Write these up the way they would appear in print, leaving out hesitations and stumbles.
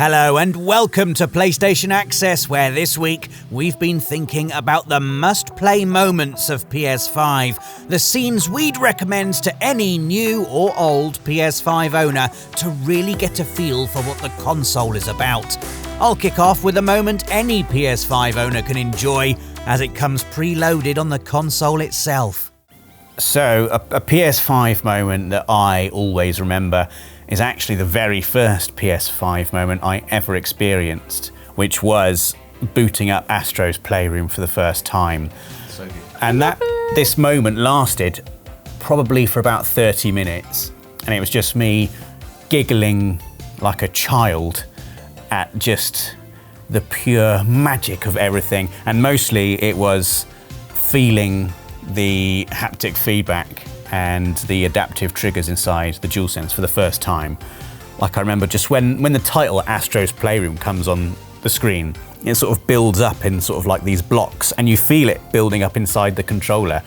Hello and welcome to PlayStation Access, where this week we've been thinking about the must-play moments of PS5, the scenes we'd recommend to any new or old PS5 owner to really get a feel for what the console is about. I'll kick off with a moment any PS5 owner can enjoy, as it comes preloaded on the console itself. So, a PS5 moment that I always remember is actually the very first PS5 moment I ever experienced, which was booting up Astros Playroom for the first time. So good. And this moment lasted probably for about 30 minutes, and it was just me giggling like a child at just the pure magic of everything, and mostly it was feeling the haptic feedback and the adaptive triggers inside the DualSense for the first time. Like, I remember just when the title Astros Playroom comes on the screen, it sort of builds up in sort of like these blocks, and you feel it building up inside the controller.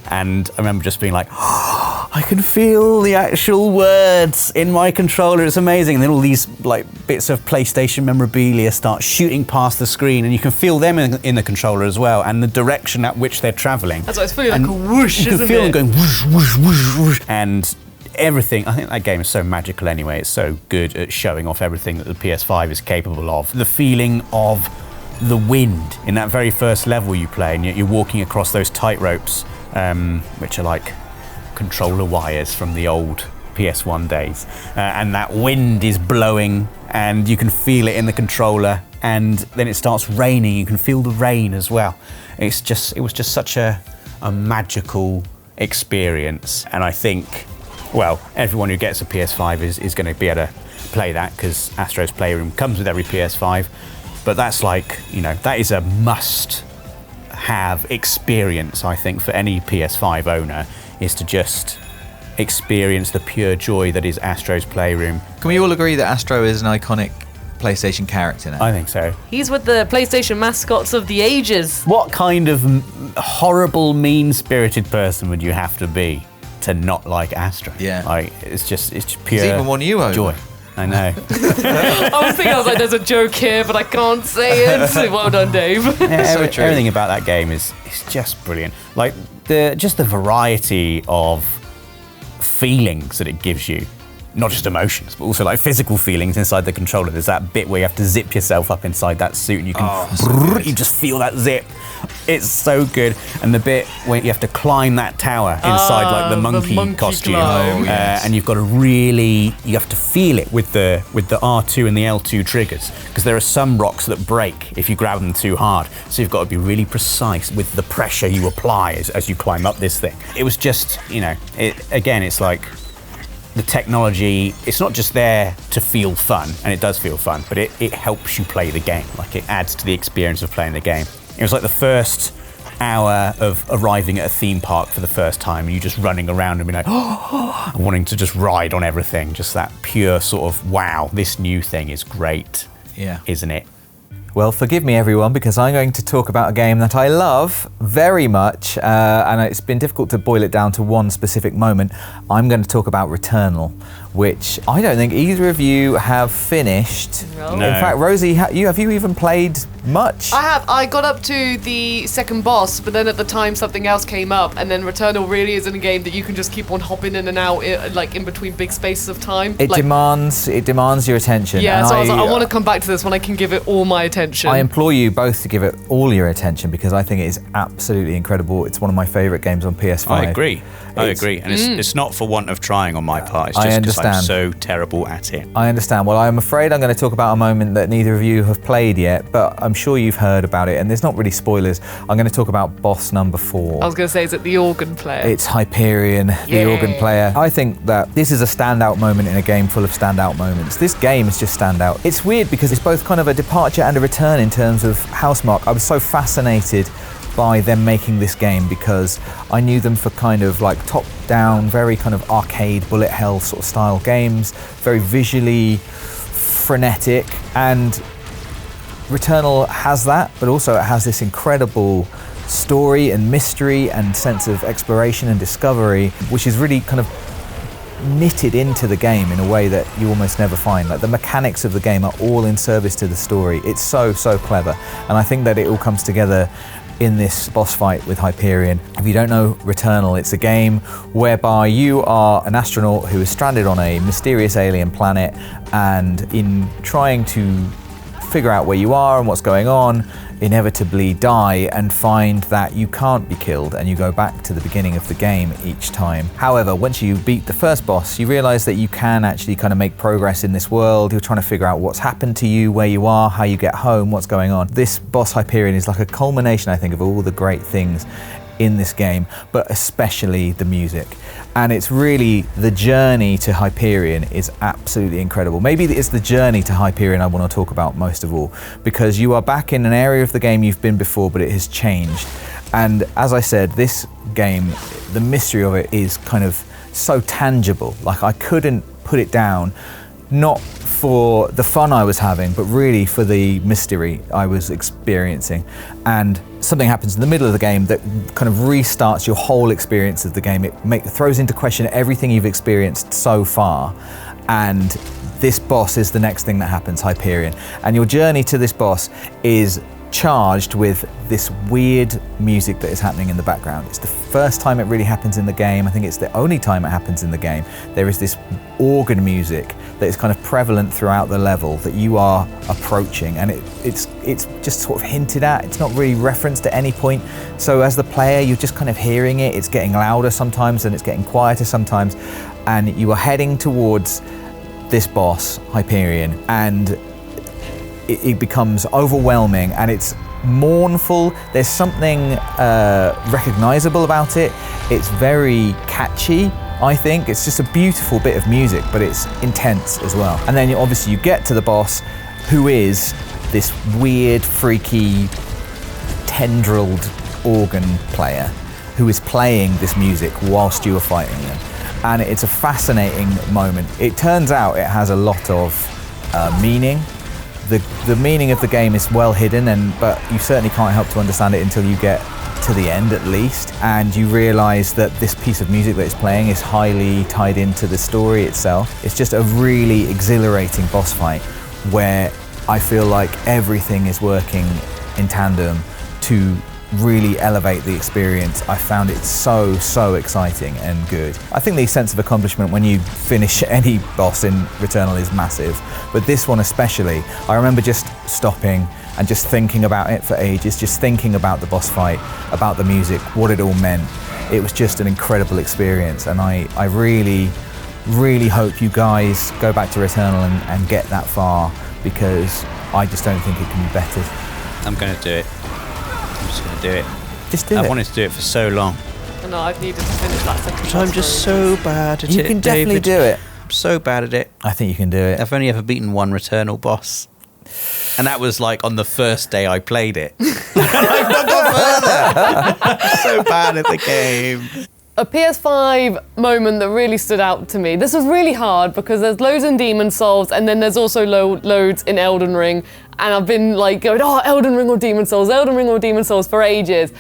And I remember just being like, oh, I can feel the actual words in my controller, it's amazing. And then all these like bits of PlayStation memorabilia start shooting past the screen, and you can feel them in the controller as well, and the direction at which they're traveling. That's why it's feeling like a whoosh, isn't it? You can feel them going whoosh, whoosh, whoosh, whoosh. And everything, I think that game is so magical anyway. It's so good at showing off everything that the PS5 is capable of. The feeling of the wind in that very first level you play, and you're walking across those tight ropes, which are like controller wires from the old PS1 days, and that wind is blowing and you can feel it in the controller, and then it starts raining, you can feel the rain as well. It was just such a magical experience, and I think, well, everyone who gets a PS5 is going to be able to play that, because Astro's Playroom comes with every PS5, but that's like, you know, that is a must-have experience, I think, for any PS5 owner, is to just experience the pure joy that is Astro's Playroom. Can we all agree that Astro is an iconic PlayStation character now? I think so. He's with the PlayStation mascots of the ages. What kind of horrible, mean-spirited person would you have to be to not like Astro? Yeah. Like, it's just pure He's even won you over. joy. I know. I was like, there's a joke here, but I can't say it. Well done, Dave. Yeah, So true. everything about that game is just brilliant. Like, the variety of feelings that it gives you, not just emotions, but also like physical feelings inside the controller. There's that bit where you have to zip yourself up inside that suit, and you can you just feel that zip. It's so good. And the bit where you have to climb that tower inside like the monkey costume, yes. and you have to feel it with the R2 and the L2 triggers, because there are some rocks that break if you grab them too hard. So you've got to be really precise with the pressure you apply as you climb up this thing. It was just, you know, it's like, the technology, it's not just there to feel fun, and it does feel fun, but it helps you play the game. Like, it adds to the experience of playing the game. It was like the first hour of arriving at a theme park for the first time, and you just running around and being like, oh, and wanting to just ride on everything. Just that pure sort of, wow, this new thing is great, isn't it? Well, forgive me everyone, because I'm going to talk about a game that I love very much, and it's been difficult to boil it down to one specific moment. I'm going to talk about Returnal, which I don't think either of you have finished. No. In fact, Rosie, have you even played much? I have. I got up to the second boss, but then at the time something else came up, and then Returnal really isn't a game that you can just keep on hopping in and out, like in between big spaces of time. It demands your attention. Yeah, and so I was like, I want to come back to this when I can give it all my attention. I implore you both to give it all your attention, because I think it is absolutely incredible. It's one of my favourite games on PS5. I agree. And it's not for want of trying on my part. It's just because I'm so terrible at it. I understand. Well, I'm afraid I'm going to talk about a moment that neither of you have played yet, but I'm sure you've heard about it, and there's not really spoilers. I'm going to talk about boss number 4. I was going to say, is it the organ player? It's Hyperion, the organ player. I think that this is a standout moment in a game full of standout moments. This game is just standout. It's weird because it's both kind of a departure and a return in terms of Housemarque. I was so fascinated by them making this game, because I knew them for kind of like top-down, very kind of arcade bullet hell sort of style games, very visually frenetic, and Returnal has that, but also it has this incredible story and mystery and sense of exploration and discovery, which is really kind of knitted into the game in a way that you almost never find. Like the mechanics of the game are all in service to the story. It's so clever, and I think that it all comes together in this boss fight with Hyperion. If you don't know Returnal, it's a game whereby you are an astronaut who is stranded on a mysterious alien planet, and in trying to figure out where you are and what's going on, inevitably die and find that you can't be killed, and you go back to the beginning of the game each time. However, once you beat the first boss, you realize that you can actually kind of make progress in this world. You're trying to figure out what's happened to you, where you are, how you get home, what's going on. This boss Hyperion is like a culmination, I think, of all the great things in this game, but especially the music. And it's really the journey to Hyperion is absolutely incredible. Maybe it's the journey to Hyperion I want to talk about most of all, because you are back in an area of the game you've been before, but it has changed. And as I said, this game, the mystery of it is kind of so tangible. Like I couldn't put it down, not for the fun I was having, but really for the mystery I was experiencing. And something happens in the middle of the game that kind of restarts your whole experience of the game. It throws into question everything you've experienced so far. And this boss is the next thing that happens, Hyperion. And your journey to this boss is charged with this weird music that is happening in the background. It's the first time it really happens in the game. I think it's the only time it happens in the game. There is this organ music that is kind of prevalent throughout the level that you are approaching, and it's just sort of hinted at. It's not really referenced at any point. So as the player, you're just kind of hearing it. It's getting louder sometimes and it's getting quieter sometimes, and you are heading towards this boss, Hyperion, and it becomes overwhelming and it's mournful. There's something recognizable about it. It's very catchy, I think. It's just a beautiful bit of music, but it's intense as well. And then obviously you get to the boss, who is this weird, freaky, tendrilled organ player who is playing this music whilst you are fighting them. And it's a fascinating moment. It turns out it has a lot of meaning. The meaning of the game is well hidden, but you certainly can't help to understand it until you get to the end at least, and you realise that this piece of music that it's playing is highly tied into the story itself. It's just a really exhilarating boss fight where I feel like everything is working in tandem to really elevate the experience. I found it so exciting and good. I think the sense of accomplishment when you finish any boss in Returnal is massive, but this one especially, I remember just stopping and just thinking about it for ages, just thinking about the boss fight, about the music, what it all meant. It was just an incredible experience, and I really hope you guys go back to Returnal and get that far, because I just don't think it can be bettered. I'm going to do it. I'm just going to do it. Just do it. I wanted to do it for so long. I know, I've needed to finish that second But I'm just so bad at it, You can definitely do it. I'm so bad at it. I think you can do it. I've only ever beaten one Returnal boss. And that was like on the first day I played it. I've not gone further. I'm so bad at the game. A PS5 moment that really stood out to me. This was really hard because there's loads in Demon Souls, and then there's also loads in Elden Ring. And I've been like going, oh, Elden Ring or Demon Souls, Elden Ring or Demon Souls for ages.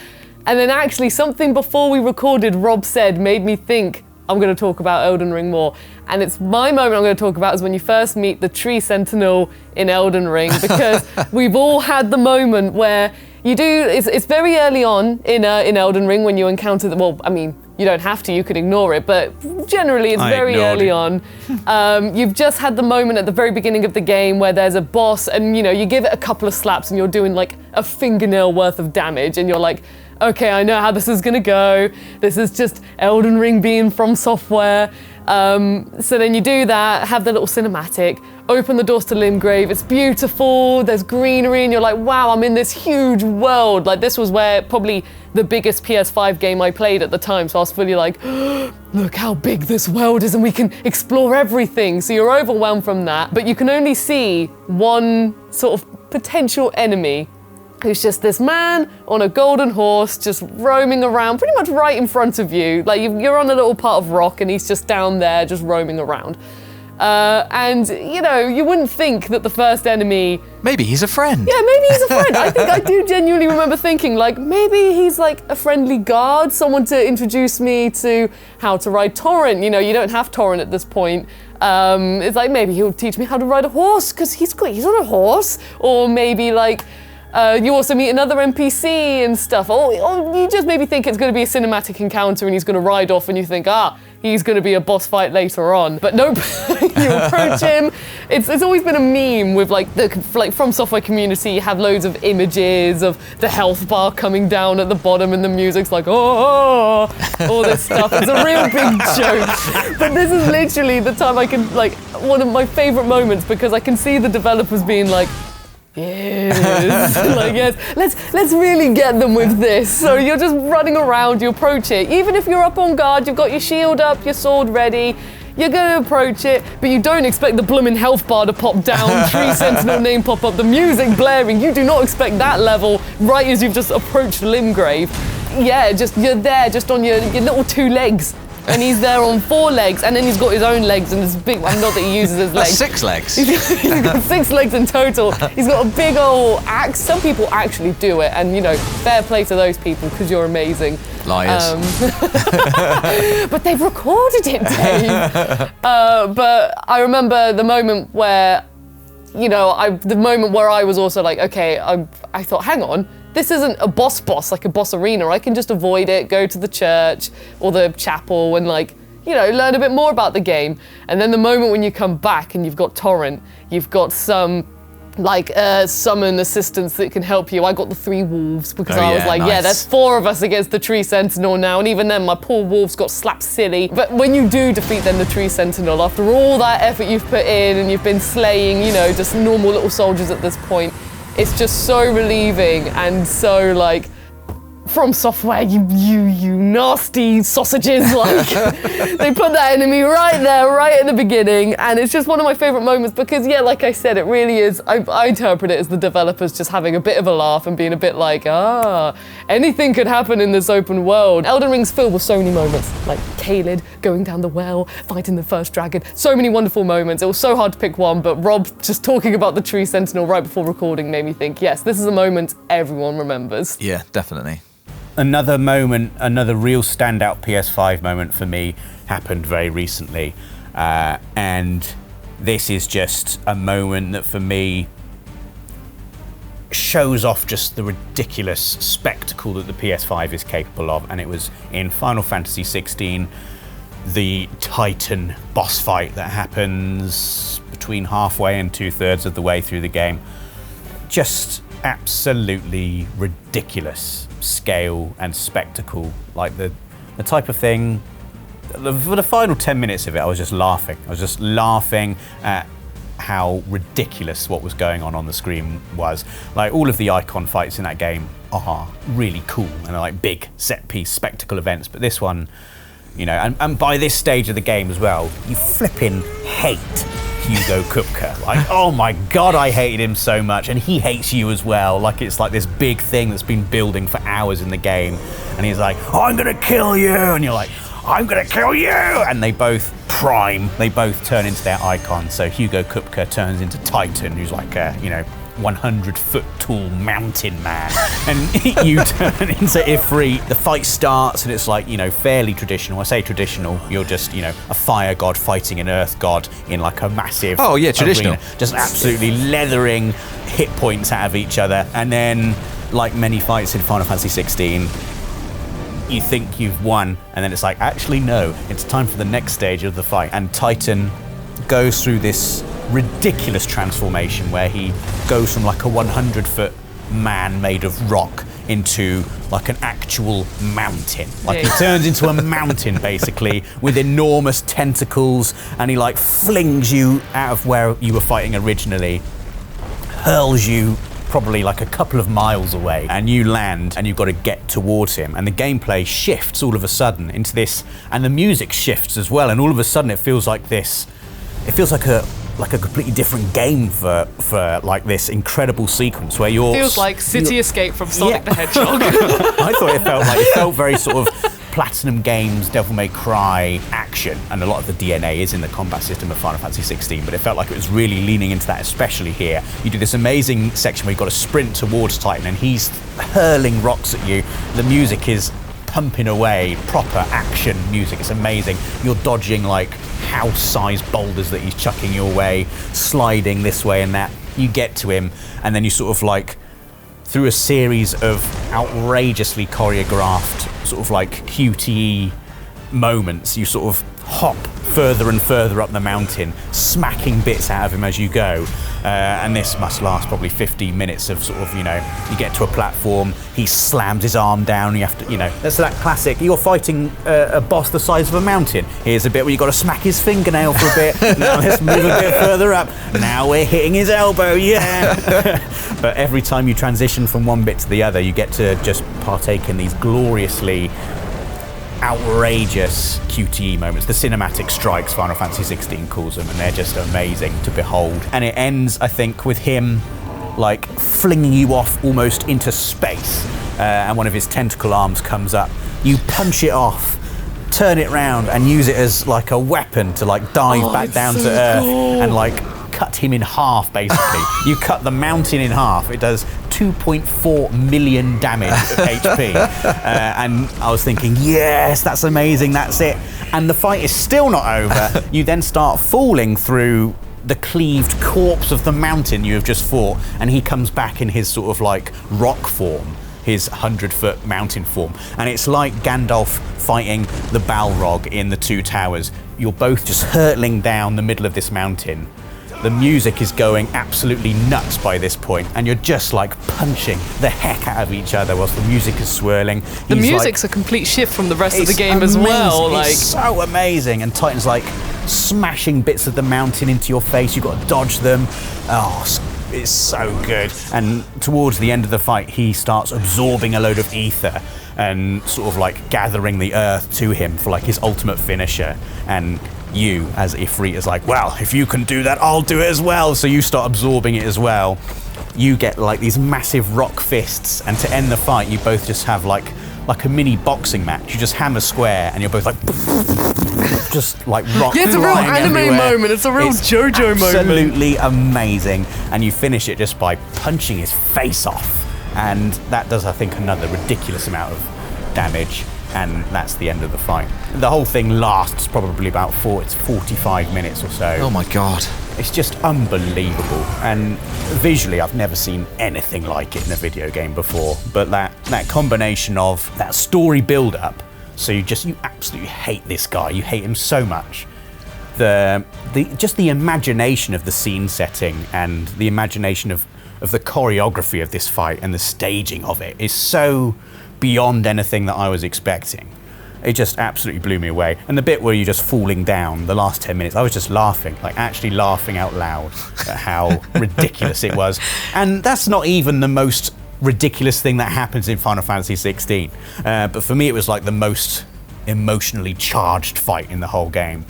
And then actually something before we recorded, Rob said, made me think I'm going to talk about Elden Ring more. And it's my moment I'm going to talk about is when you first meet the Tree Sentinel in Elden Ring, because we've all had the moment where you do, it's very early on in Elden Ring when you encounter the, well, I mean, you don't have to, you can ignore it, but generally it's very early on. You've just had the moment at the very beginning of the game where there's a boss and you give it a couple of slaps and you're doing like a fingernail worth of damage, and you're like, okay, I know how this is gonna go. This is just Elden Ring being From Software. So then you do that, have the little cinematic, open the doors to Limgrave, it's beautiful, there's greenery, and you're like, wow, I'm in this huge world. Like, this was where probably the biggest PS5 game I played at the time, so I was fully like, look how big this world is and we can explore everything. So you're overwhelmed from that, but you can only see one sort of potential enemy, who's just this man on a golden horse just roaming around pretty much right in front of you. Like, you're on a little part of rock and he's just down there just roaming around. And, you know, you wouldn't think that the first enemy... Maybe he's a friend. Yeah, maybe he's a friend. I think I do genuinely remember thinking, like, maybe he's like a friendly guard, someone to introduce me to how to ride Torrent. You know, you don't have Torrent at this point. It's like, maybe he'll teach me how to ride a horse, because he's on a horse. Or maybe, like, you also meet another NPC and stuff. Or you just maybe think it's going to be a cinematic encounter and he's going to ride off and you think, he's going to be a boss fight later on. But nope, you approach him. It's always been a meme with like the From Software community. You have loads of images of the health bar coming down at the bottom and the music's like, all this stuff. It's a real big joke. But this is literally the time I can, like, one of my favorite moments, because I can see the developers being like, yes, like, yes, let's really get them with this. So you're just running around, you approach it. Even if you're up on guard, you've got your shield up, your sword ready, you're gonna approach it, but you don't expect the bloomin' health bar to pop down, Tree Sentinel name pop up, the music blaring. You do not expect that level right as you've just approached Limgrave. Yeah, you're there just on your little 2 legs. And he's there on 4 legs, and then he's got his own legs and this big, not that he uses his legs. That's 6 legs. He's got 6 legs in total. He's got a big old axe. Some people actually do it, and you know, fair play to those people, because you're amazing. Liars. But they've recorded it, Dave. But I remember the moment where, you know, the moment where I was also like, okay, I thought, hang on, this isn't a boss, like a boss arena. I can just avoid it, go to the church or the chapel and, like, you know, learn a bit more about the game. And then the moment when you come back and you've got Torrent, you've got some, like, summon assistants that can help you. I got the 3 wolves because I was like, nice. Yeah, there's 4 of us against the Tree Sentinel now. And even then, my poor wolves got slapped silly. But when you do defeat then the Tree Sentinel, after all that effort you've put in and you've been slaying, you know, just normal little soldiers at this point, it's just so relieving and so, like, From Software, you nasty sausages, like, they put that enemy right there, right at the beginning, and it's just one of my favorite moments because, yeah, like I said, it really is, I interpret it as the developers just having a bit of a laugh and being a bit like, anything could happen in this open world. Elden Ring's filled with so many moments, like Caelid going down the well, fighting the first dragon, so many wonderful moments. It was so hard to pick one, but Rob just talking about the Tree Sentinel right before recording made me think, yes, this is a moment everyone remembers. Yeah, definitely. Another moment, another real standout PS5 moment for me happened very recently. And this is just a moment that for me shows off just the ridiculous spectacle that the PS5 is capable of. And it was in Final Fantasy XVI, the Titan boss fight that happens between halfway and 2/3 of the way through the game. Just absolutely ridiculous scale and spectacle, like the type of thing. For the final 10 minutes of it, I was just laughing. I was just laughing at how ridiculous what was going on the screen was. Like, all of the icon fights in that game are really cool and are like big set piece spectacle events, but this one, you know, and by this stage of the game as well, you flipping hate Hugo Kupka. Like, oh my God, I hated him so much, and he hates you as well. Like, it's like this big thing that's been building for hours in the game, and he's like, oh, I'm gonna kill you, and you're like, I'm gonna kill you, and they both prime, they both turn into their icons. So Hugo Kupka turns into Titan, who's like a, you know, 100-foot tall mountain man, and you turn into Ifrit. The fight starts and it's like, you know, fairly traditional. I say traditional, you're just, you know, a fire god fighting an earth god in like a massive traditional arena, just absolutely leathering hit points out of each other. And then, like many fights in Final Fantasy 16, you think you've won, and then it's like, actually no, it's time for the next stage of the fight. And Titan goes through this ridiculous transformation where he goes from like a 100-foot man made of rock into like an actual mountain. Like, he turns into a mountain basically with enormous tentacles, and he like flings you out of where you were fighting originally, hurls you probably like a couple of miles away, and you land and you've got to get towards him, and the gameplay shifts all of a sudden into this, and the music shifts as well, and all of a sudden it feels like this, it feels like a completely different game for like this incredible sequence where you're... Feels like City Escape from Sonic the Hedgehog. I thought it felt very sort of Platinum Games, Devil May Cry action, and a lot of the DNA is in the combat system of Final Fantasy 16, but it felt like it was really leaning into that, especially here. You do this amazing section where you've got to sprint towards Titan and he's hurling rocks at you. The music is pumping away, proper action music. It's amazing. You're dodging like house-sized boulders that he's chucking your way, sliding this way and that. You get to him, and then you sort of like, through a series of outrageously choreographed sort of like QTE moments, you sort of hop further and further up the mountain, smacking bits out of him as you go. And this must last probably 15 minutes of sort of, you know, you get to a platform, he slams his arm down, you have to, you know, that's that classic, you're fighting a boss the size of a mountain. Here's a bit where you've got to smack his fingernail for a bit. Now let's move a bit further up. Now we're hitting his elbow, yeah. But every time you transition from one bit to the other, you get to just partake in these gloriously outrageous QTE moments. The cinematic strikes, Final Fantasy 16 calls them, and they're just amazing to behold. And it ends, I think, with him like flinging you off almost into space, and one of his tentacle arms comes up. You punch it off, turn it round, and use it as like a weapon to like dive back down to Earth and like cut him in half, basically. You cut the mountain in half. It does 2.4 million damage of HP. And I was thinking, yes, that's amazing, that's it. And the fight is still not over. You then start falling through the cleaved corpse of the mountain you have just fought, and he comes back in his sort of like rock form, his 100-foot mountain form. And it's like Gandalf fighting the Balrog in the Two Towers. You're both just hurtling down the middle of this mountain. The music is going absolutely nuts by this point, and you're just like punching the heck out of each other whilst the music is swirling. The music's like, a complete shift from the rest of the game as well. Like, it's so amazing, and Titan's like smashing bits of the mountain into your face. You've got to dodge them. Oh, it's so good. And towards the end of the fight, he starts absorbing a load of ether and sort of like gathering the earth to him for like his ultimate finisher. And you, as Ifrit, is like, well, if you can do that, I'll do it as well. So you start absorbing it as well. You get like these massive rock fists, and to end the fight, you both just have like a mini boxing match. You just hammer square, and you're both like, just like rock. Yeah, it's a real anime everywhere. moment. It's a real JoJo moment. Absolutely amazing. And you finish it just by punching his face off, and that does, I think, another ridiculous amount of damage. And that's the end of the fight. The whole thing lasts probably about 45 minutes or so. Oh my God. It's just unbelievable. And visually, I've never seen anything like it in a video game before. But that combination of that story build-up, so you absolutely hate this guy. You hate him so much. Just the imagination of the scene setting and the imagination of the choreography of this fight and the staging of it is so beyond anything that I was expecting. It just absolutely blew me away. And the bit where you're just falling down, the last 10 minutes, I was just laughing, like actually laughing out loud at how ridiculous it was. And that's not even the most ridiculous thing that happens in Final Fantasy 16. But for me, it was like the most emotionally charged fight in the whole game.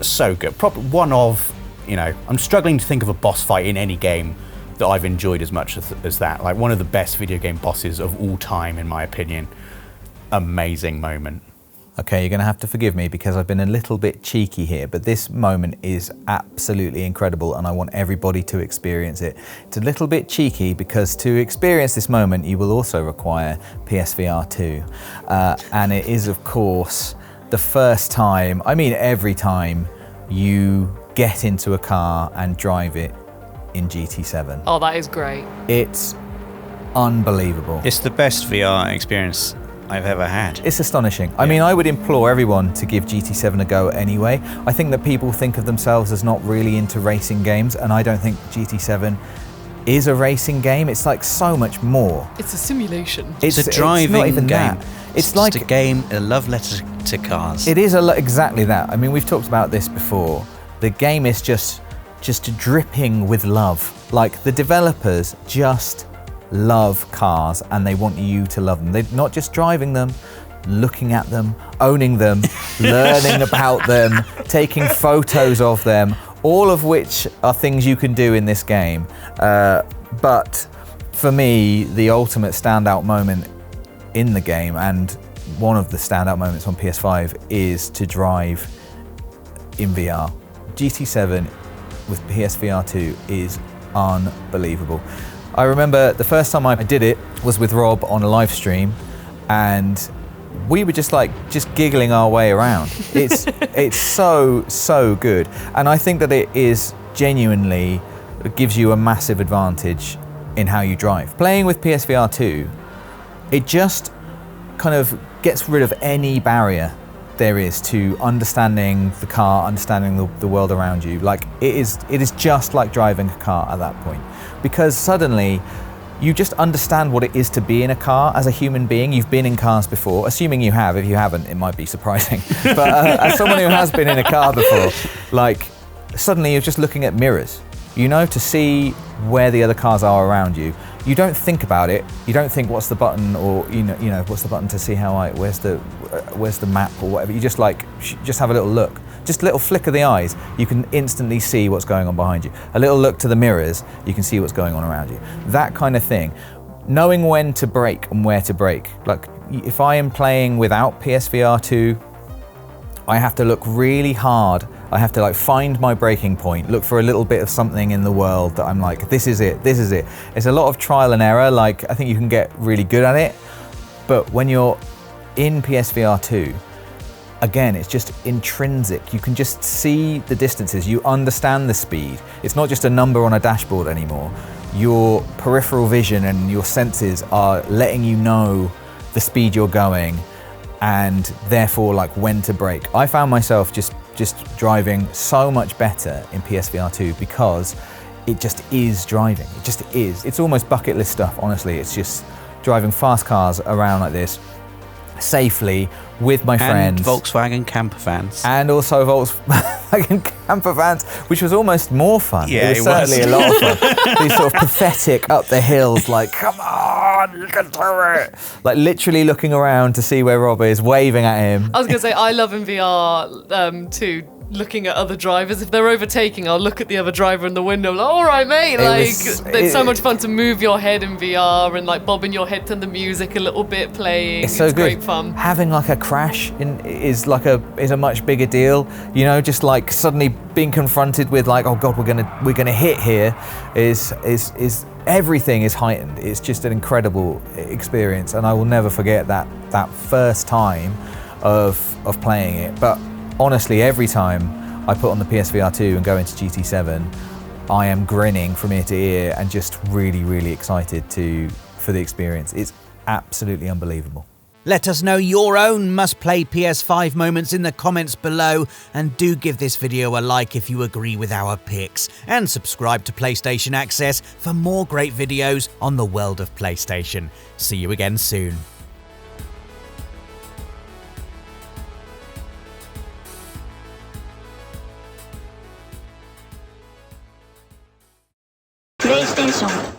So good. Probably one of, I'm struggling to think of a boss fight in any game that I've enjoyed as much as that. Like one of the best video game bosses of all time, in my opinion. Amazing moment. Okay, you're going to have to forgive me because I've been a little bit cheeky here, but this moment is absolutely incredible and I want everybody to experience it. It's a little bit cheeky because to experience this moment, you will also require PSVR 2. And it is, of course, the first time, every time you get into a car and drive it in GT7. Oh, that is great. It's unbelievable. It's the best VR experience I've ever had. It's astonishing. I mean, I would implore everyone to give GT7 a go anyway. I think that people think of themselves as not really into racing games, and I don't think GT7 is a racing game. It's like so much more. It's a simulation. It's a driving not even game. That. It's like a game, a love letter to cars. It is exactly that. I mean, we've talked about this before. The game is just dripping with love. Like, the developers just love cars and they want you to love them. They're not just driving them, looking at them, owning them, learning about them, taking photos of them, all of which are things you can do in this game. But for me, the ultimate standout moment in the game, and one of the standout moments on PS5 is to drive in VR. GT7 with PSVR 2 is unbelievable. I remember the first time I did it was with Rob on a live stream, and we were just giggling our way around. It's so good, and I think that it gives you a massive advantage in how you drive. Playing with PSVR 2, it just kind of gets rid of any barrier there is to understanding the car, understanding the world around you. Like it is just like driving a car at that point, because suddenly you just understand what it is to be in a car as a human being. You've been in cars before, assuming you have. If you haven't, it might be surprising. But as someone who has been in a car before, like suddenly you're just looking at mirrors, you know, to see where the other cars are around you. You don't think about it. You don't think what's the button, or you know what's the button to see where's the map or whatever. You just just have a little look, just a little flick of the eyes. You can instantly see what's going on behind you. A little look to the mirrors, you can see what's going on around you. That kind of thing. Knowing when to brake and where to brake. Like if I am playing without PSVR 2, I have to look really hard. I have to find my breaking point, look for a little bit of something in the world that I'm like, this is it. It's a lot of trial and error. I think you can get really good at it. But when you're in PSVR 2, again, it's just intrinsic. You can just see the distances. You understand the speed. It's not just a number on a dashboard anymore. Your peripheral vision and your senses are letting you know the speed you're going, and therefore when to brake. I found myself just driving so much better in PSVR 2 because it just is driving. It just is. It's almost bucket list stuff, honestly. It's just driving fast cars around like this safely with my friends. And Volkswagen camper vans. And also Volkswagen camper vans, which was almost more fun. Yeah, it was certainly a lot of fun. These sort of pathetic up the hills, come on, you can do it. Literally looking around to see where Rob is, waving at him. I was going to say, I love in VR too, looking at other drivers. If they're overtaking, I'll look at the other driver in the window, all right, mate. It's so much fun to move your head in VR and bobbing your head to the music a little bit, playing. It's so good. Great fun. Having a crash is a much bigger deal. You know, just suddenly being confronted with oh god, we're gonna hit here is everything is heightened. It's just an incredible experience, and I will never forget that first time of playing it. But honestly, every time I put on the PSVR 2 and go into GT7, I am grinning from ear to ear and just really, really excited for the experience. It's absolutely unbelievable. Let us know your own must-play PS5 moments in the comments below, and do give this video a like if you agree with our picks, and subscribe to PlayStation Access for more great videos on the world of PlayStation. See you again soon. PlayStation